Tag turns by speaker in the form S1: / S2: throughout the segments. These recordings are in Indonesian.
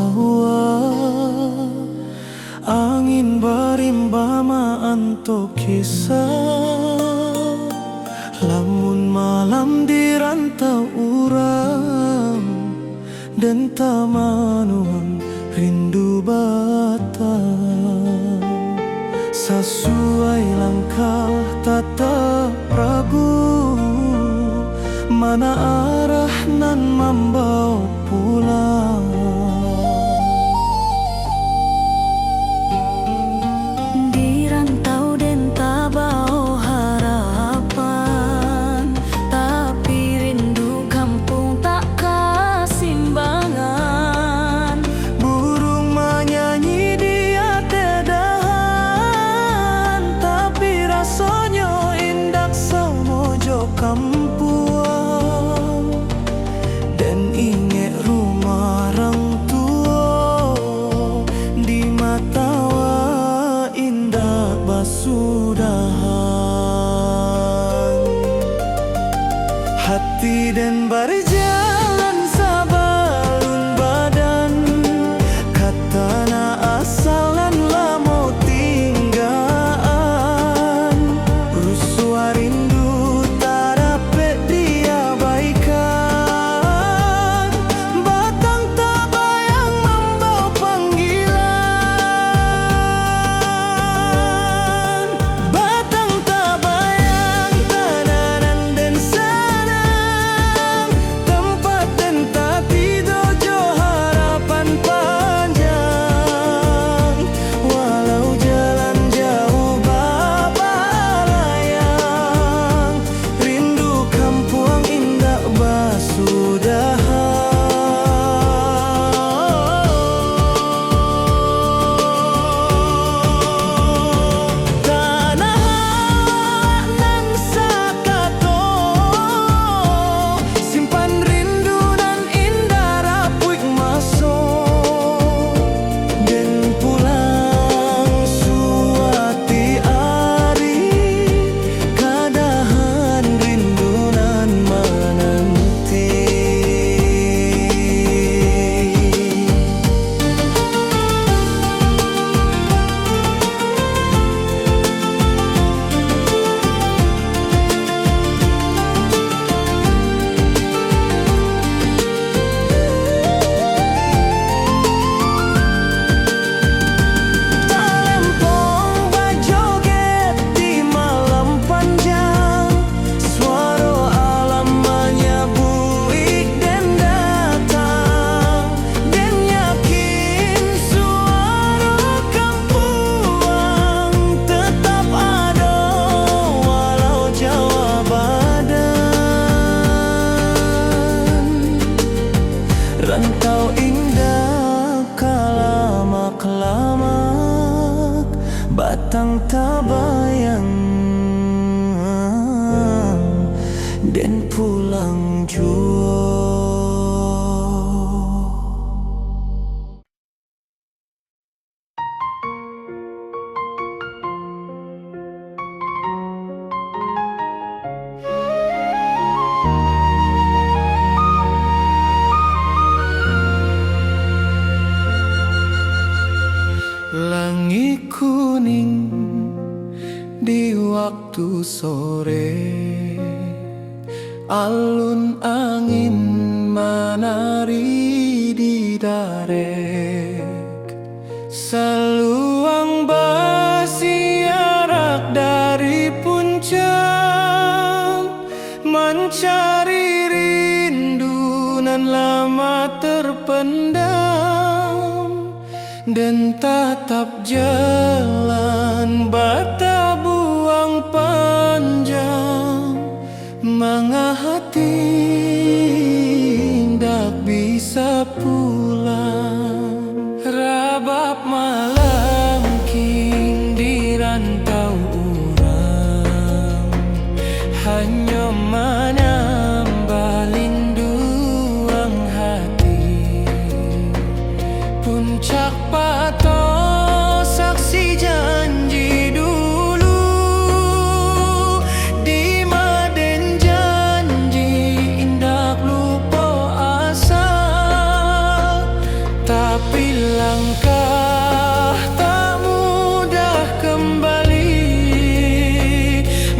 S1: tawa angin barimbama anto kisah lamun malam di rantau urang dan tamanuan rindu batang sesuai langkah tata Prabu mana arah nan membawa pulang.
S2: Di rantau den tabao harapan, tapi rindu kampung tak kasimbangan.
S1: Burung menyanyi di atedahan, tapi rasanya indah semojo kampuang. Dan ingat rumah orang tua di matawa indah basudahan. Hati dan berjalan sabalun badan katana asal dan lamo tinggaan. Rusua rindu tak dapat diabaikan. Batang tak bayang membawa panggilan. Batang tak bayang tananan dan sanang, tempat dan tati dojo harapan panjang. Walau jalan jauh baba layang, rindu kampuang indah basudahan. Tanah nan sakato simpan rindu dan indah rapuik maso dan pulang suati ari kadahan rindu nan menanti. Talempong bajoget di malam panjang, suara alam menyebuik dan datang. Dan yakin suara kampuang tetap ada walau jauh badan. Rantau indah kalamak-lamak, batang tabayang dan pulang jua. Langit kuning di waktu sore, alun angin menari di darek, seluang bersiarak dari puncak, mencari rindu nan lama terpendam. Dan tatap jalan bata buang panjang, mengahati tak bisa pulang. Rabab malam king di rantau urang, hanya menambah linduang hati. Puncak pato saksi janji dua Tapi langkah tak mudah kembali.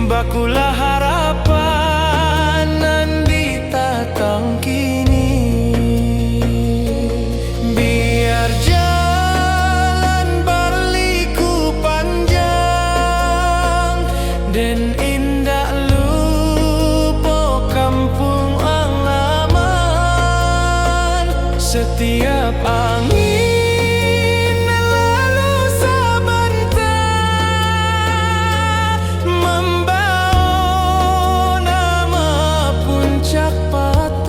S1: Bakulah harapan nan ditatang kini. Biar jalan berliku panjang dan indah lupa kampung halaman. Setiap angin lalu sebentar membawa nama Puncak Patok.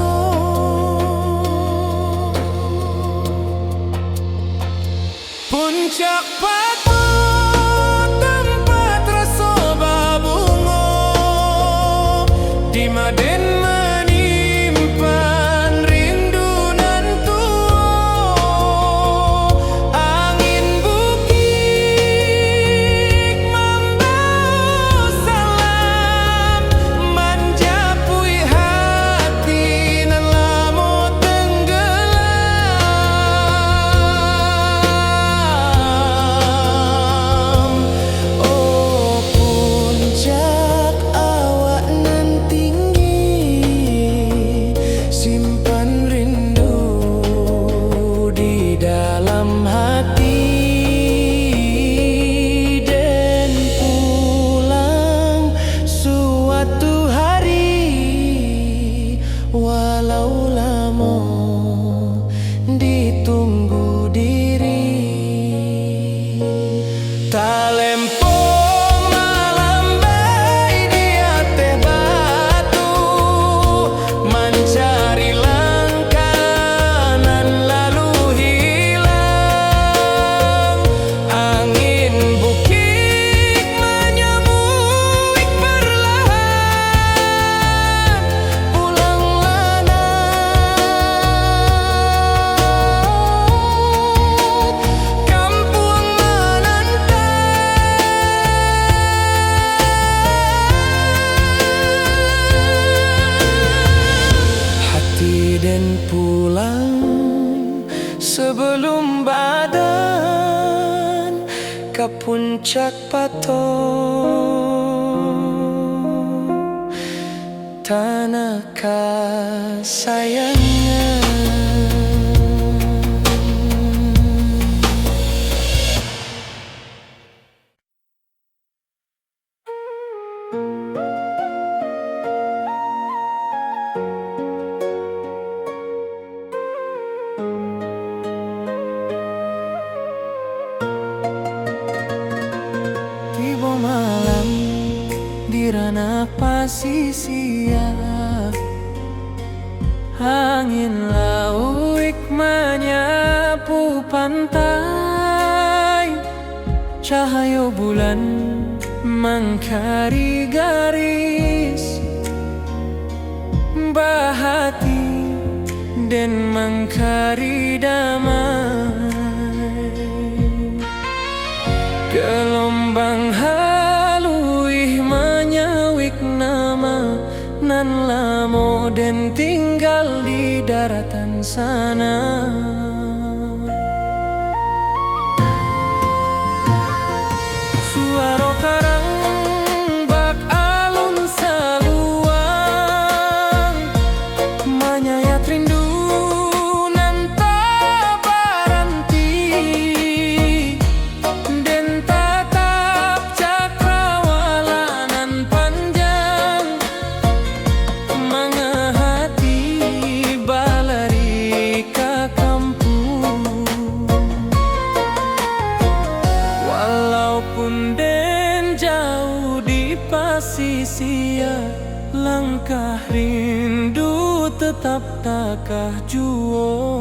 S1: Puncak Patok, tempat rasa babungo, di Maden menyimpan rindu nan tua. Angin bukit membawa salam, menjapui hati nan lamo tenggelam. Oh puncak awak nan tinggi, simpan rindu di dalam hati, dan pulang suatu hari, walau lama ditunggu diri. Talempong malam bayi di atas batu, mencari langkah nan lalu hilang. Angin bukit menyembuik perlahan, pulanglah nak, kampung menanti. Hati dan pulang sebelum badan ke Puncak Patok, tanah kesayangan. Tiba malam di ranah pasisian, angin lauik menyapu pantai, cahaya bulan mengkari garis bahati dan mengkari damai. Gelombang haluih menyawik nama nan lamo dan tinggal di daratan sana. Suara karang bak alun saluang, menyayat rindu nan tak berhenti, dan tatap cakrawala nan panjang mengehati balari ke kampung. Walaupun den jauh di pasisia, langkah rindu tetap takah juo.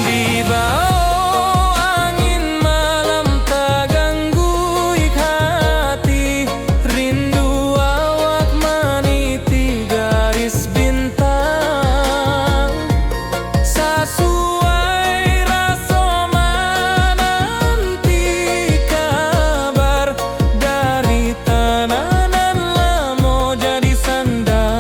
S1: Di bawah angin malam tak ganggu hati, rindu awak meniti garis bintang. Sesuai rasa menanti kabar dari tanah nan lamo jadi sandang.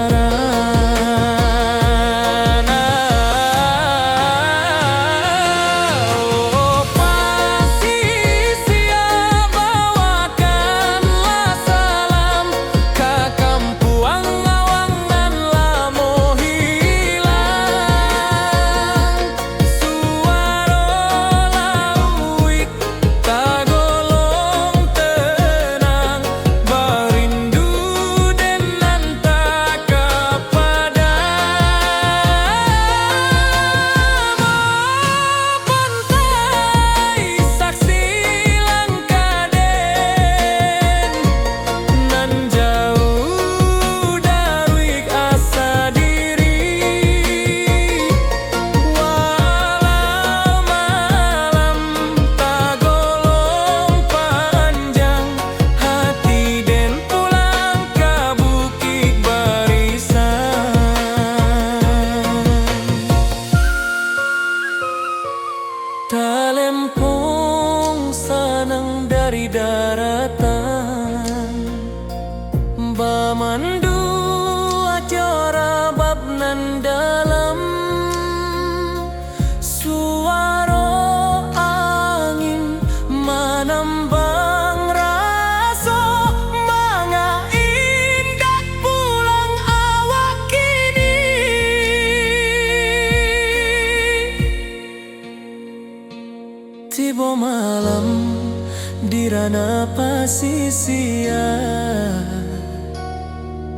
S1: dana pasisia,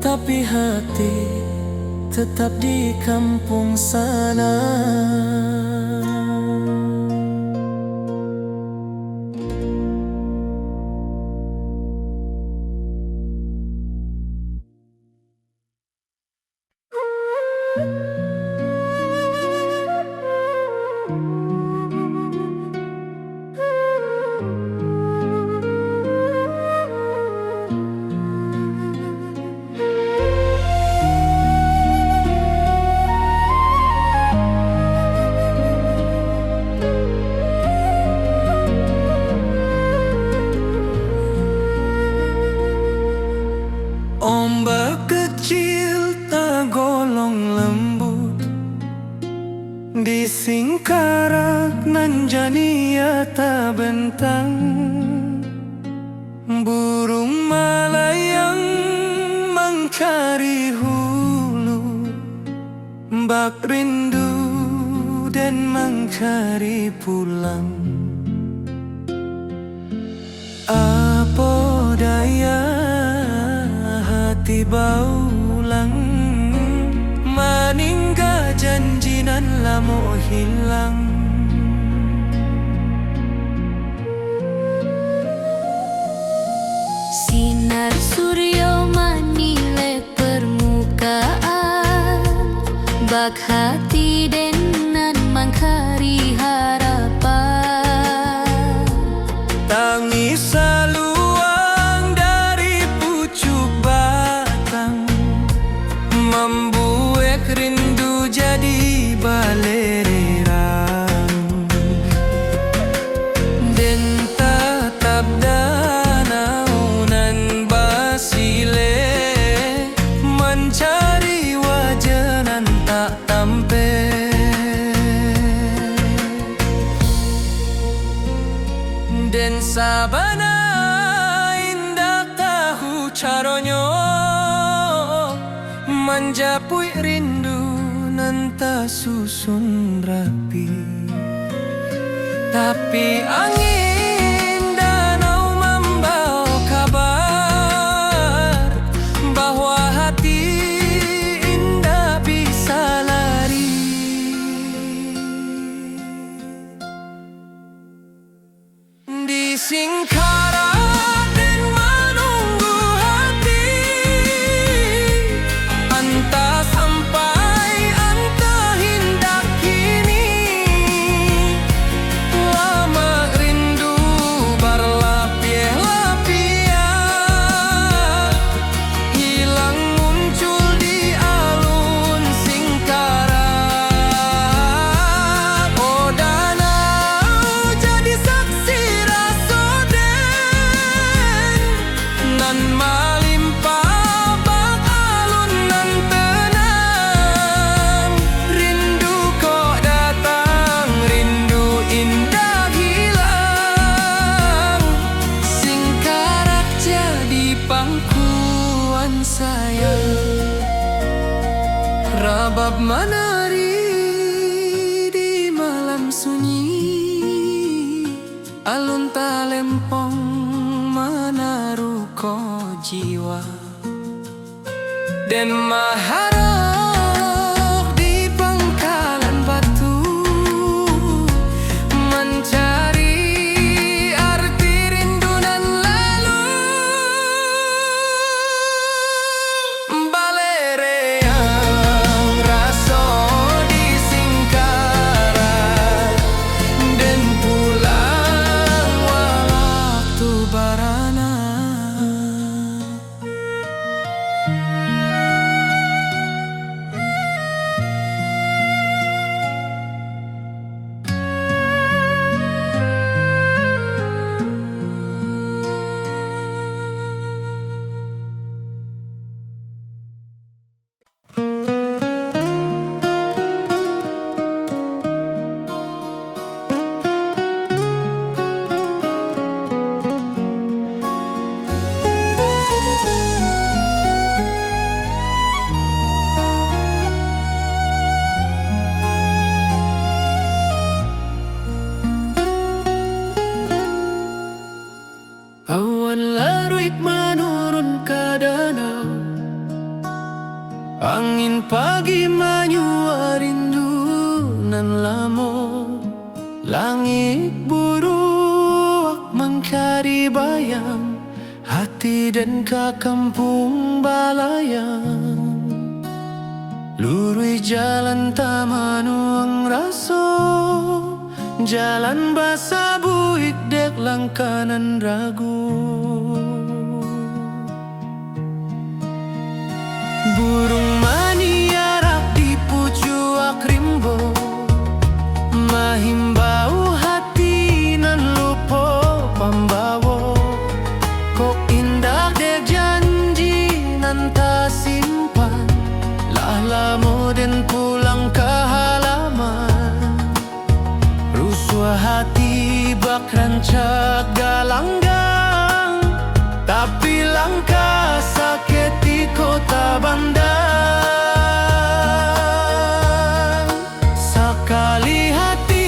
S1: tapi hati tetap di kampung sana. Ombak kecil tergolong lembut di singkarak nan jania terbentang. Burung melayang mencari hulu, bak rindu dan mencari pulang. Apa daya hati baulang, meninggal janji nan lamo hilang.
S2: Sinar surya manile permukaan, bak hati denan mangkari harapan.
S1: Tangis saluang dari pucuk batang, membuat rindu jadi balerang. Dan tetap danau nan basile, mencari wajah nan tak tampe. Dan sabana indah tahu caronyo, menjapui rindu nan tak susun rapi. Tapi angin danau membawa kabar bahwa hati indah bisa lari. Di singkarak dan menunggu hati, entah sampai entah hendak kini. Lama rindu berlapis-lapis, hilang muncul di alun singkarak. Oh danau jadi saksi nan melimpah bak alun nan tenang. Rindu kok datang, rindu indah hilang. Singkarak jadi pangkuan sayang, rabab menari di malam sunyi. Alun talempong menaruh ko jiwa, dan maharok di pangkalan batu, mencari arti rindu nan lalu. Balereang raso di singkarak, dan pulang waktu barana. hati dan ke kampung balayan, lurui jalan Tamanuang Raso, jalan basa buik dek langkanan ragu. Burung maniarak di pucuak rimbo, mahimbau hati nan lupo pambawo. Kok indah dek janji nan ta simpan, lamo den pulang ke halaman. Rusua hati bak rancak galanggang, tapi langkah sakit di kota Bandar. Sekali hati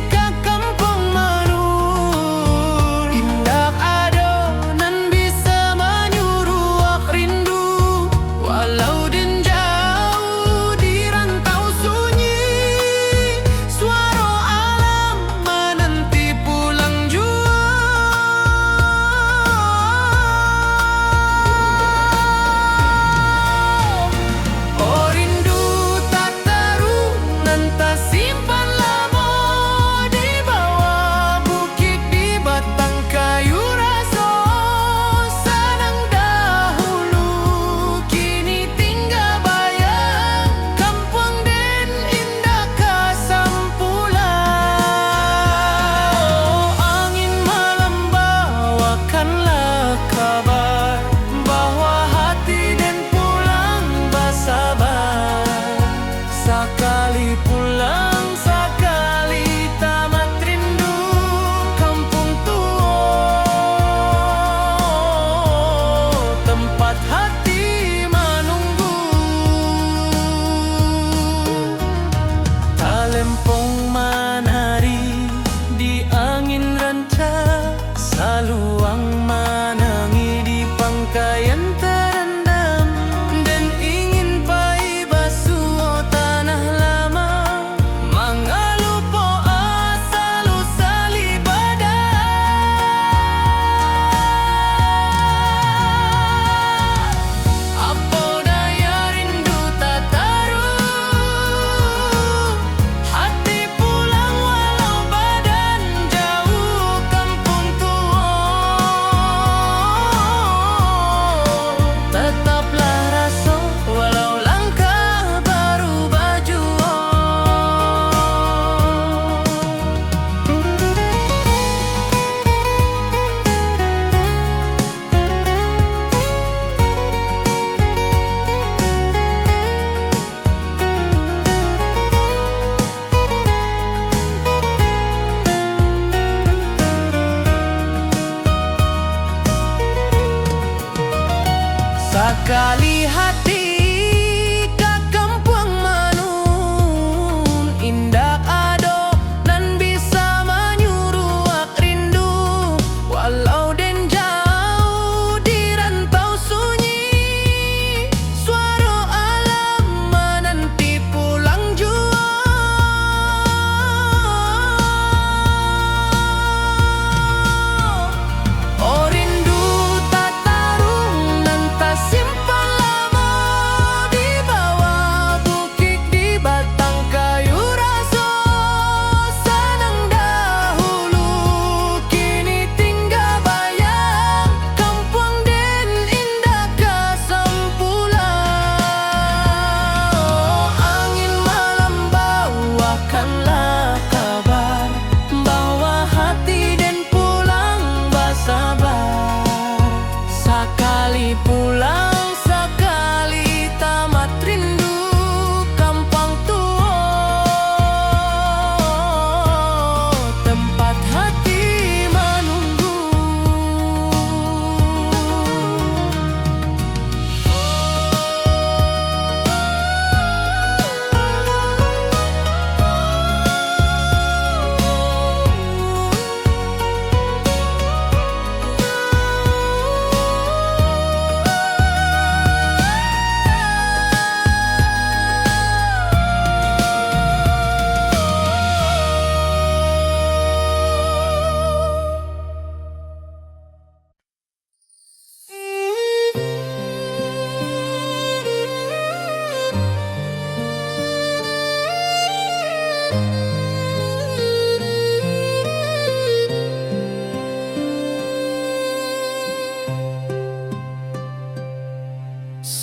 S1: ke kampung Manur, indah adonan bisa menyuruh rindu. Walau den jauh di rantau sunyi, suara alam menanti pulang jua.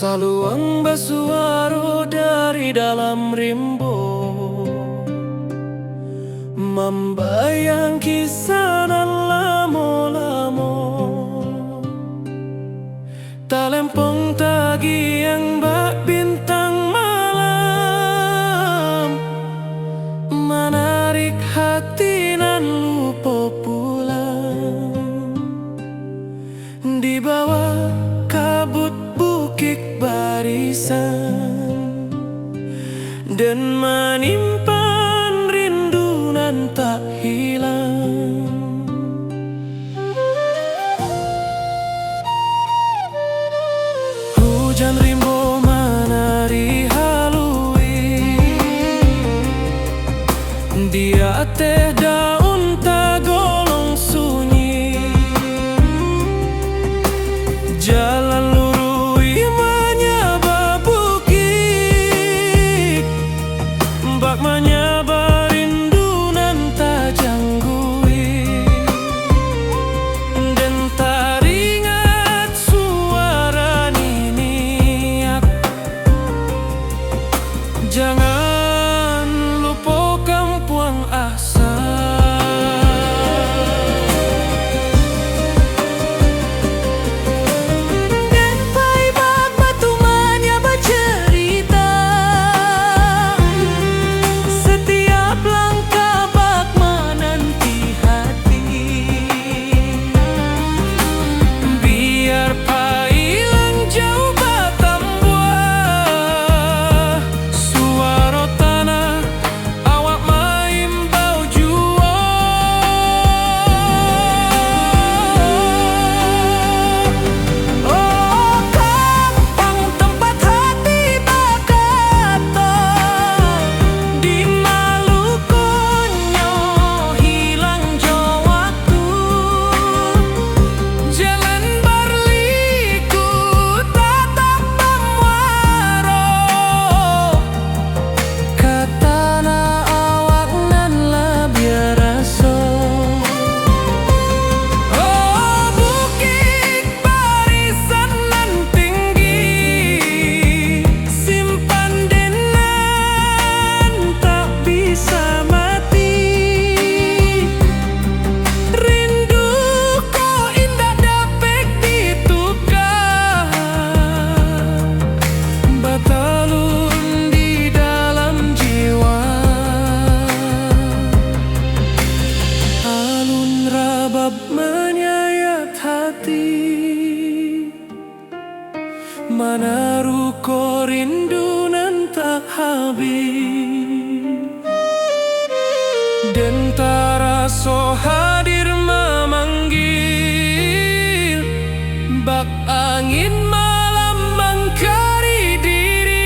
S1: Saluang basuaro dari dalam rimbo, membayang kisah nan lamo-lamo. Talempong tagi yang bak bintang malam, menarik hati nan lupa pulang. Di bawah kabut bukit barisan, dan menyimpan rindu nan tak hilang. Hujan rimbo menari halui, dia teh daun tagolong sunyi. Jalan lurui menyaba bukit, bak menyaba rindu nan tak janggui. Dan teringat suara niniak, jangan lupakan puang asa. Menyayat hati, menaruh rindu nan tak habis. Dan taraso hadir memanggil, bak angin malam mengkari diri.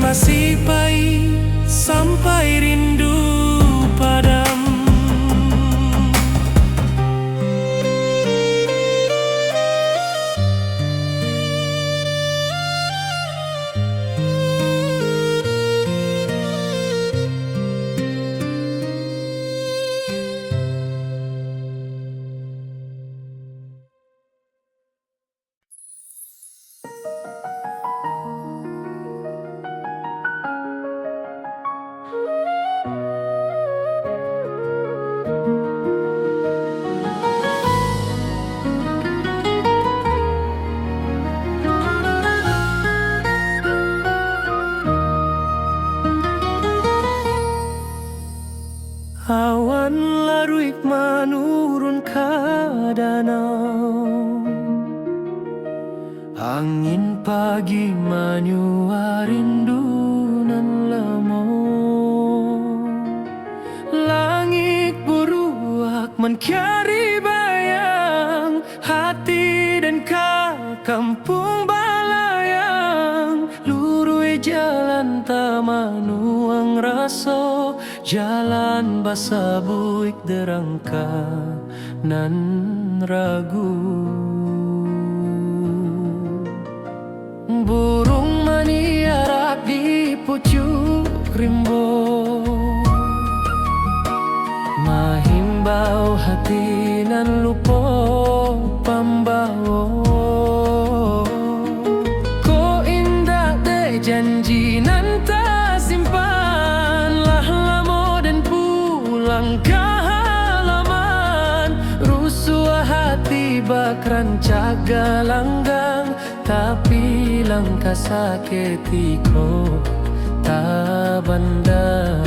S1: Masih baik sampai rindu padam. Awan laruik menurun ke danau, angin pagi menyua rindu nan lemo. Langit buruak mencari bayang hati dan ke kampung balayang. Lurui jalan tamanuang raso, jalan basa buik derangka nan ragu. Burung maniara indah di pucuk rimbo, mahimbau hati nan lupo pambawo. Ko indah de janji nan tak simpan, lah lamo dan pulang ke halaman. Rusuh hati bakran caga langgang, tapi langkah sakitiko tak bandang.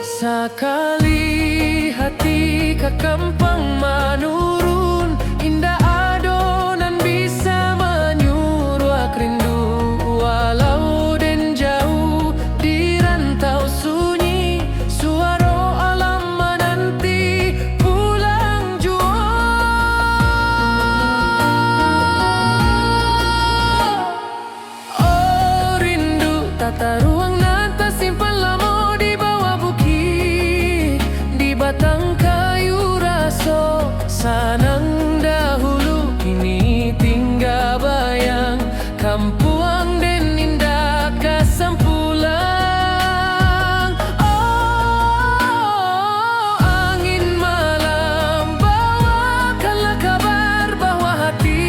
S1: Sakali hati kekampang menurun, indah adonan bisa menyuruh rindu. Walau den jauh di rantau sunyi, suara alam menanti pulang jua. Oh rindu tata ruang nan tersimpan lama di bawah bukit, di batang kayu raso sanang dahulu. Kini tinggal bayang kampuang den indah kasampulang. Oh angin malam bawakanlah kabar bahwa hati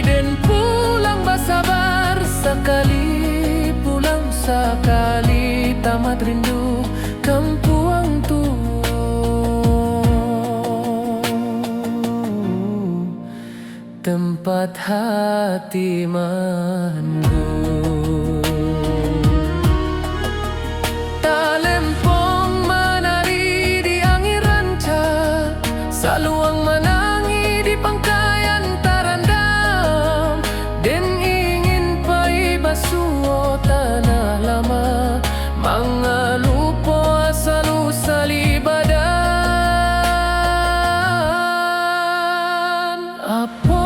S1: den pulang bersabar. Sekali pulang sekali tamat rindu kampuang tu, tempat hati mandu. Talempong menari di angin ranca, saluang menangi di pangkayan tarandam. Den ingin pai basuh tanah lama, mangalupo asal usali badan. Apa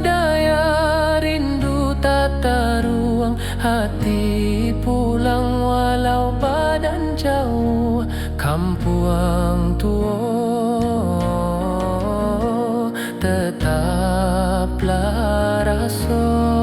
S1: daya rindu tata ruang hati pulang, walau badan jauh kampuang tua tetaplah raso.